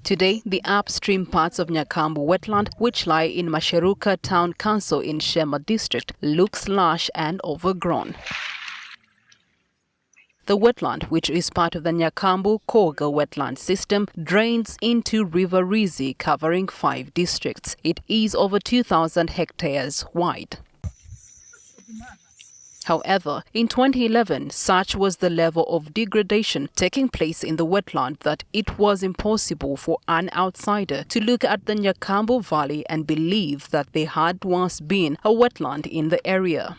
Today, the upstream parts of Nyakambu Wetland, which lie in Masheruka Town Council in Shema District, looks lush and overgrown. The wetland, which is part of the Nyakambu wetland system, drains into River Rizi, covering 5 districts. It is over 2,000 hectares wide. However, in 2011, such was the level of degradation taking place in the wetland that it was impossible for an outsider to look at the Nyakambu Valley and believe that there had once been a wetland in the area.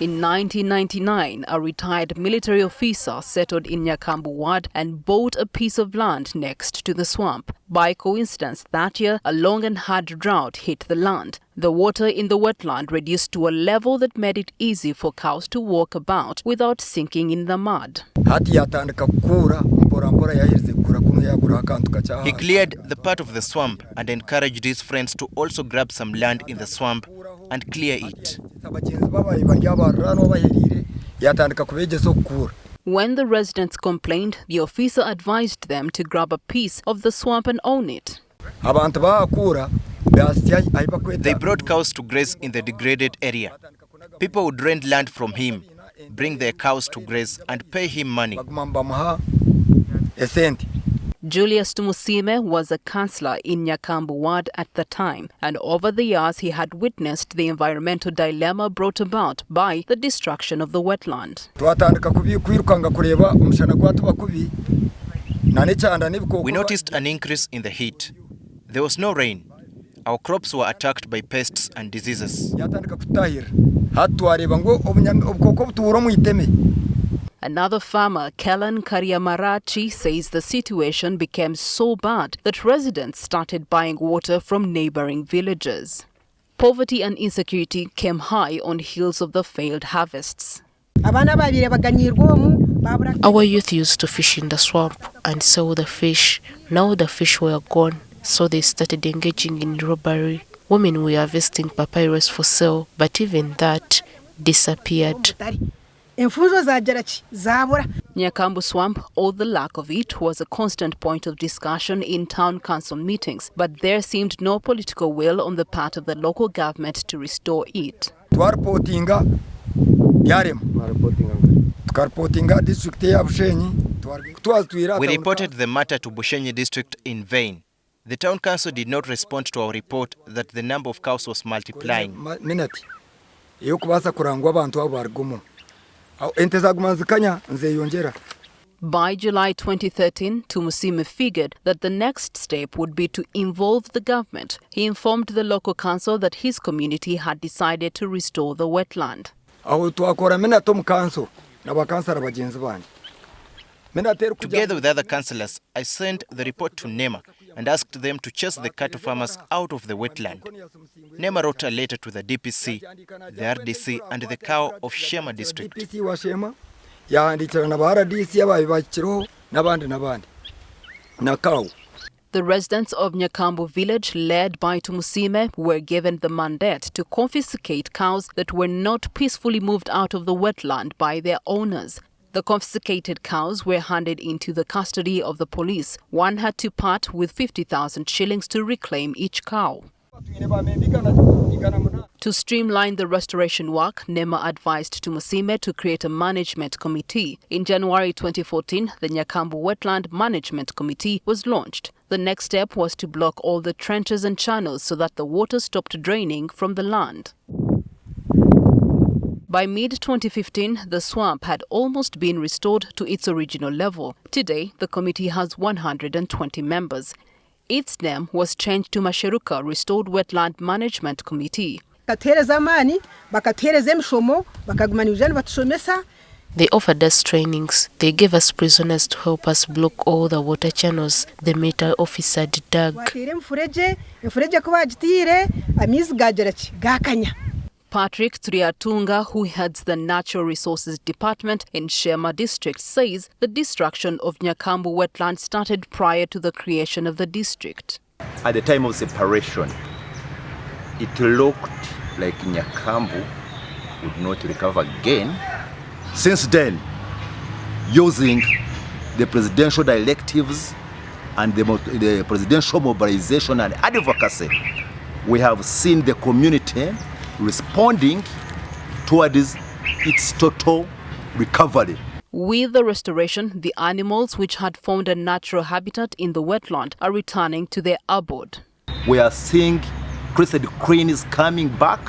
In 1999, a retired military officer settled in Nyakambu Ward and bought a piece of land next to the swamp. By coincidence, that year, a long and hard drought hit the land. The water in the wetland reduced to a level that made it easy for cows to walk about without sinking in the mud. He cleared the part of the swamp and encouraged his friends to also grab some land in the swamp and clear it. When the residents complained, the officer advised them to grab a piece of the swamp and own it. They brought cows to graze in the degraded area. People would rent land from him, bring their cows to graze and pay him money. Julius Tumusime was a councillor in Nyakambu Ward at the time, and over the years he had witnessed the environmental dilemma brought about by the destruction of the wetland. We noticed an increase in the heat. There was no rain. Our crops were attacked by pests and diseases. Another farmer, Kellen Karyamarachi, says the situation became so bad that residents started buying water from neighboring villages. Poverty and insecurity came high on heels of the failed harvests. Our youth used to fish in the swamp and sell the fish. Now the fish were gone, so they started engaging in robbery. Women were harvesting papyrus for sale, but even that disappeared. Nyakambu Swamp, or the lack of it, was a constant point of discussion in town council meetings, but there seemed no political will on the part of the local government to restore it. We reported the matter to Bushenyi district in vain. The town council did not respond to our report that the number of cows was multiplying. By July 2013, Tumusime figured that the next step would be to involve the government. He informed the local council that his community had decided to restore the wetland. Together with other councillors, I sent the report to NEMA and asked them to chase the cattle farmers out of the wetland. NEMA wrote a letter to the DPC, the RDC and the cow of Shema district. The residents of Nyakambu village, led by Tumusime, were given the mandate to confiscate cows that were not peacefully moved out of the wetland by their owners. The confiscated cows were handed into the custody of the police. One had to part with 50,000 shillings to reclaim each cow. To streamline the restoration work, NEMA advised Tumusime to create a management committee. In January 2014, the Nyakambu Wetland Management Committee was launched. The next step was to block all the trenches and channels so that the water stopped draining from the land. By mid-2015, the swamp had almost been restored to its original level. Today, the committee has 120 members. Its name was changed to Masheruka Restored Wetland Management Committee. They offered us trainings. They gave us prisoners to help us block all the water channels the military officer dug. Patrick Triatunga, who heads the Natural Resources Department in Shema District, says the destruction of Nyakambu Wetland started prior to the creation of the district. At the time of separation, it looked like Nyakambu would not recover again. Since then, using the presidential directives and the presidential mobilization and advocacy, we have seen the community responding towards its total recovery. With the restoration, the animals which had formed a natural habitat in the wetland are returning to their abode. We are seeing crested cranes coming back.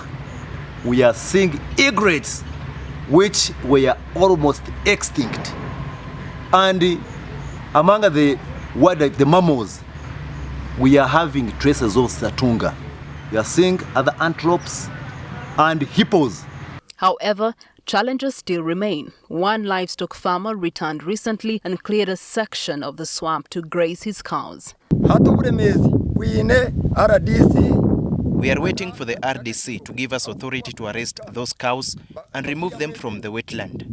We are seeing egrets which were almost extinct. And among the mammals, we are having traces of satunga. We are seeing other antelopes and hippos. However, challenges still remain. One livestock farmer returned recently and cleared a section of the swamp to graze his cows. We are waiting for the RDC to give us authority to arrest those cows and remove them from the wetland.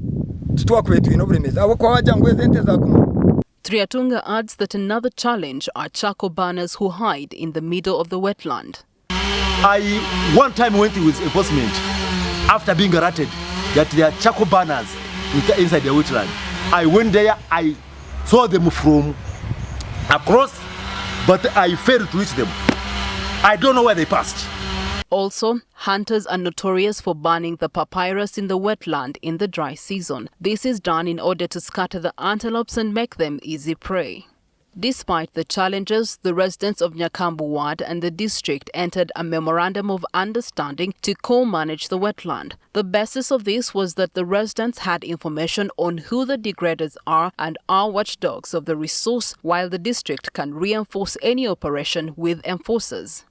Triatunga adds that another challenge are charcoal burners who hide in the middle of the wetland. I one time went with enforcement after being alerted that there are charcoal burners inside the wetland. I went there, I saw them from across, but I failed to reach them. I don't know where they passed. Also, hunters are notorious for burning the papyrus in the wetland in the dry season. This is done in order to scatter the antelopes and make them easy prey. Despite the challenges, the residents of Nyakambu Ward and the district entered a memorandum of understanding to co-manage the wetland. The basis of this was that the residents had information on who the degraders are and are watchdogs of the resource, while the district can reinforce any operation with enforcers.